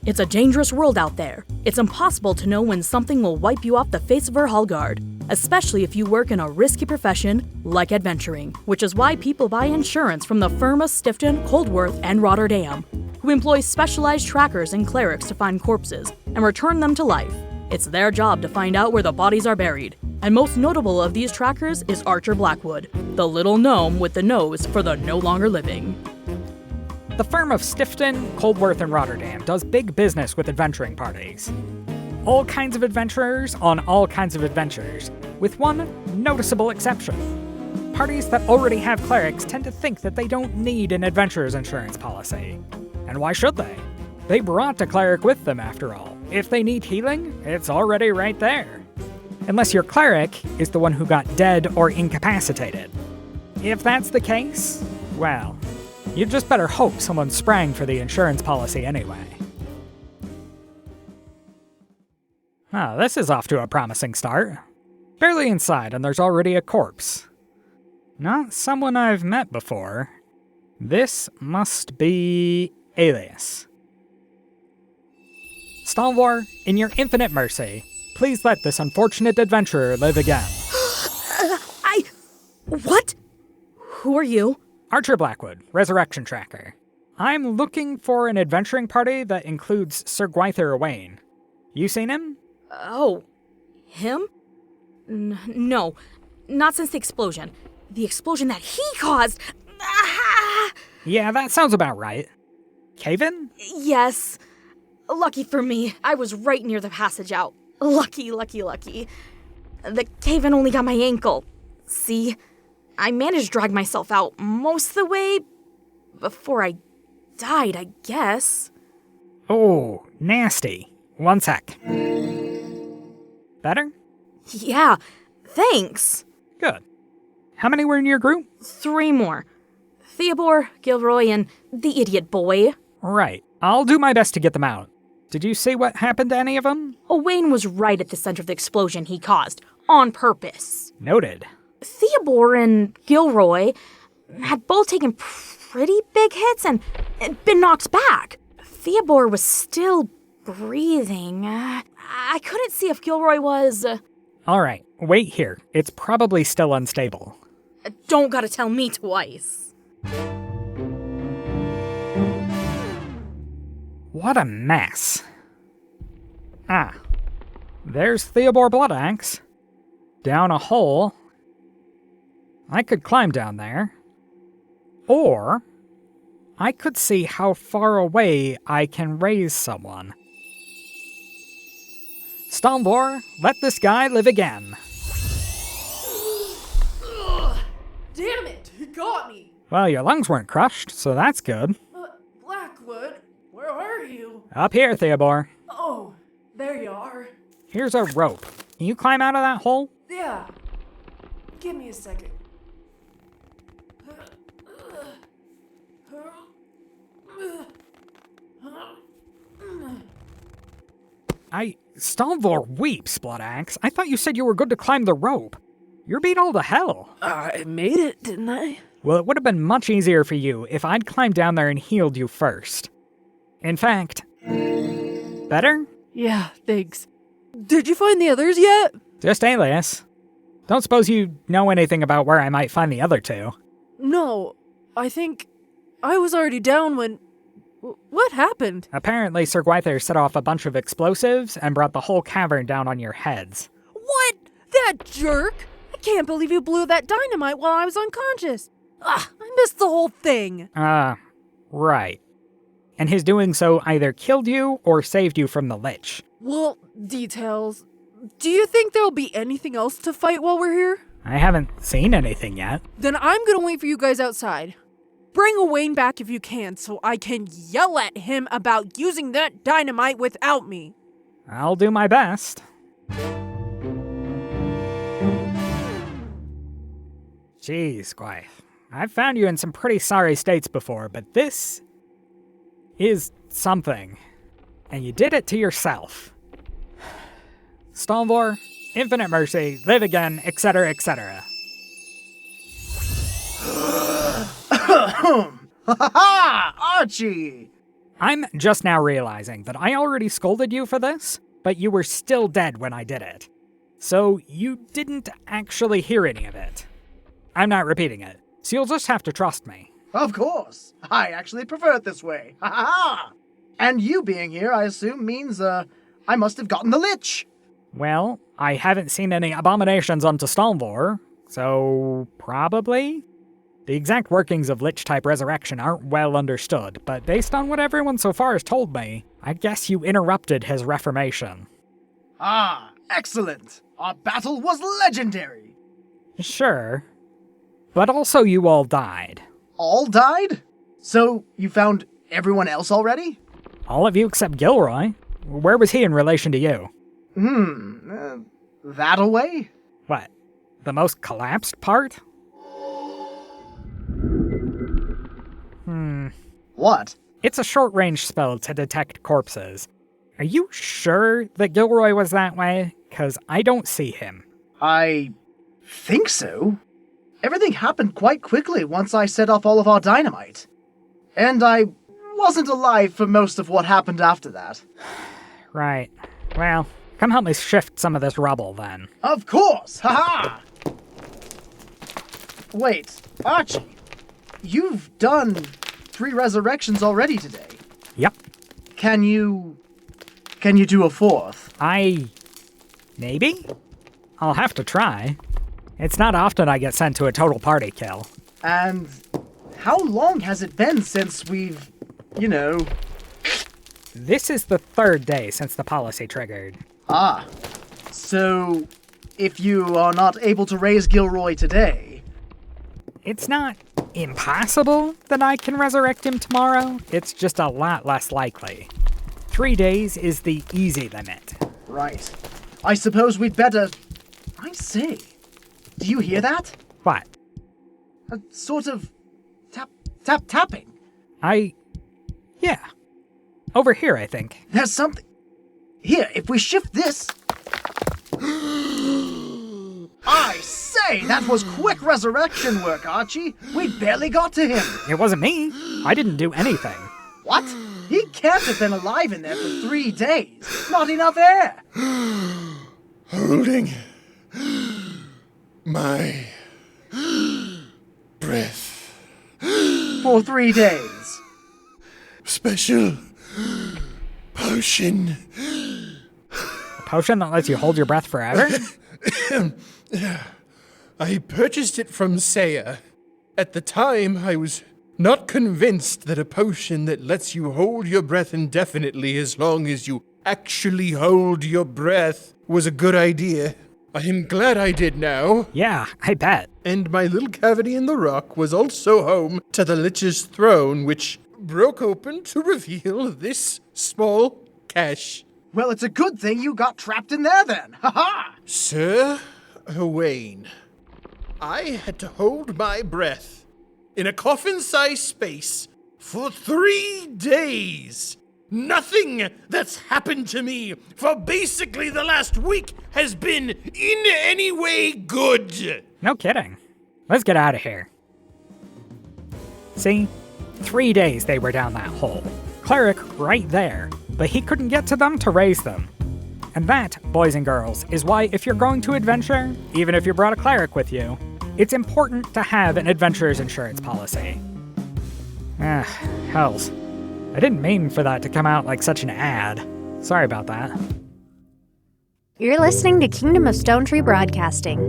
It's a dangerous world out there. It's impossible to know when something will wipe you off the face of ARenthaergald, especially if you work in a risky profession like adventuring, which is why people buy insurance from the firm of Stifton, Coldworth, and Rotterdam, who employ specialized trackers and clerics to find corpses and return them to life. It's their job to find out where the bodies are buried. And most notable of these trackers is ARCHER Blackwood, the little gnome with the nose for the no longer living. The firm of Stifton, Coldworth, and Rotterdam does big business with adventuring parties. All kinds of adventurers on all kinds of adventures, with one noticeable exception. Parties that already have clerics tend to think that they don't need an adventurer's insurance policy. And why should they? They brought a cleric with them after all. If they need healing, it's already right there. Unless your cleric is the one who got dead or incapacitated. If that's the case, well, you just better hope someone sprang for the insurance policy anyway. Oh, this is off to a promising start. Barely inside and there's already a corpse. Not someone I've met before. This must be Alias. Stalwar, in your infinite mercy, please let this unfortunate adventurer live again. What? Who are you? Archer Blackwood, Resurrection Tracker. I'm looking for an adventuring party that includes Sir Gwyther Owain. You seen him? Oh, him? No, not since the explosion. The explosion that he caused! Ah! Yeah, that sounds about right. Caven? Yes. Lucky for me, I was right near the passage out. Lucky. The cave-in only got my ankle. See? I managed to drag myself out most of the way before I died, I guess. Oh, nasty. One sec. Better? Yeah, thanks. Good. How many were in your group? 3 more. Theobor, Gilroy, and the idiot boy. Right. I'll do my best to get them out. Did you see what happened to any of them? Owain was right at the center of the explosion he caused, on purpose. Noted. Theobor and Gilroy had both taken pretty big hits and been knocked back. Theobor was still breathing. I couldn't see if Gilroy was... All right, wait here. It's probably still unstable. Don't gotta tell me twice. What a mess. Ah, there's Theobor Bloodaxe. Down a hole. I could climb down there. Or I could see how far away I can raise someone. Stalwar, let this guy live again. Damn it! He got me! Well, your lungs weren't crushed, so that's good. Blackwood, where are you? Up here, Theobor. Oh, there you are. Here's a rope. Can you climb out of that hole? Yeah. Give me a second. Stalwar weeps, Bloodaxe. I thought you said you were good to climb the rope. You're beat all to hell. I made it, didn't I? Well, it would have been much easier for you if I'd climbed down there and healed you first. In fact... Better? Yeah, thanks. Did you find the others yet? Just Alias. Don't suppose you know anything about where I might find the other 2? No, I think I was already down when... What happened? Apparently, Sir Gwyther set off a bunch of explosives and brought the whole cavern down on your heads. What? That jerk? I can't believe you blew that dynamite while I was unconscious. Ugh, I missed the whole thing. Right. And his doing so either killed you or saved you from the Lich. Well, details. Do you think there'll be anything else to fight while we're here? I haven't seen anything yet. Then I'm gonna wait for you guys outside. Bring Owain back if you can, so I can yell at him about using that dynamite without me. I'll do my best. Jeez, Gwythe. I've found you in some pretty sorry states before, but this is something. And you did it to yourself. Stalwar, infinite mercy, live again, etc., etc. Ha ha! Archie! I'm just now realizing that I already scolded you for this, but you were still dead when I did it. So you didn't actually hear any of it. I'm not repeating it, so you'll just have to trust me. Of course. I actually prefer it this way. Ha ha ha! And you being here, I assume, means, I must have gotten the Lich. Well, I haven't seen any abominations onto Stalvor, so probably? The exact workings of Lich-type resurrection aren't well understood, but based on what everyone so far has told me, I guess you interrupted his reformation. Ah, excellent. Our battle was legendary. Sure. But also you all died. All died? So, you found everyone else already? All of you except Gilroy. Where was he in relation to you? That away? What? The most collapsed part? What? It's a short-range spell to detect corpses. Are you sure that Gilroy was that way? 'Cause I don't see him. I think so. Everything happened quite quickly once I set off all of our dynamite. And I wasn't alive for most of what happened after that. Right. Well, come help me shift some of this rubble, then. Of course! Ha-ha! Wait, Archie. You've done 3 resurrections already today. Yep. Can you do a 4th? Maybe? I'll have to try. It's not often I get sent to a total party kill. And how long has it been since we've, This is the 3rd day since the policy triggered. Ah. So, if you are not able to raise Gilroy today... It's not impossible that I can resurrect him tomorrow. It's just a lot less likely. 3 days is the easy limit. Right. I suppose we'd better... I say, do you hear that? What? A sort of tapping. Yeah. Over here, I think. There's something... Here, if we shift this... I say, that was quick resurrection work, Archie. We barely got to him. It wasn't me. I didn't do anything. What? He can't have been alive in there for 3 days. Not enough air. Holding my breath. For 3 days. Special potion. A potion that lets you hold your breath forever? I purchased it from Saya. At the time, I was not convinced that a potion that lets you hold your breath indefinitely as long as you actually hold your breath was a good idea. I am glad I did now. Yeah, I bet. And my little cavity in the rock was also home to the Lich's throne, which broke open to reveal this small cache. Well, it's a good thing you got trapped in there then. Ha-ha! Sir Owain, I had to hold my breath in a coffin-sized space for 3 days. Nothing that's happened to me for basically the last week has been in any way good. No kidding. Let's get out of here. See? 3 days they were down that hole. Cleric right there, but he couldn't get to them to raise them. And that, boys and girls, is why if you're going to adventure, even if you brought a cleric with you, it's important to have an adventurer's insurance policy. Hells. I didn't mean for that to come out like such an ad. Sorry about that. You're listening to Kingdom of Stone Tree Broadcasting.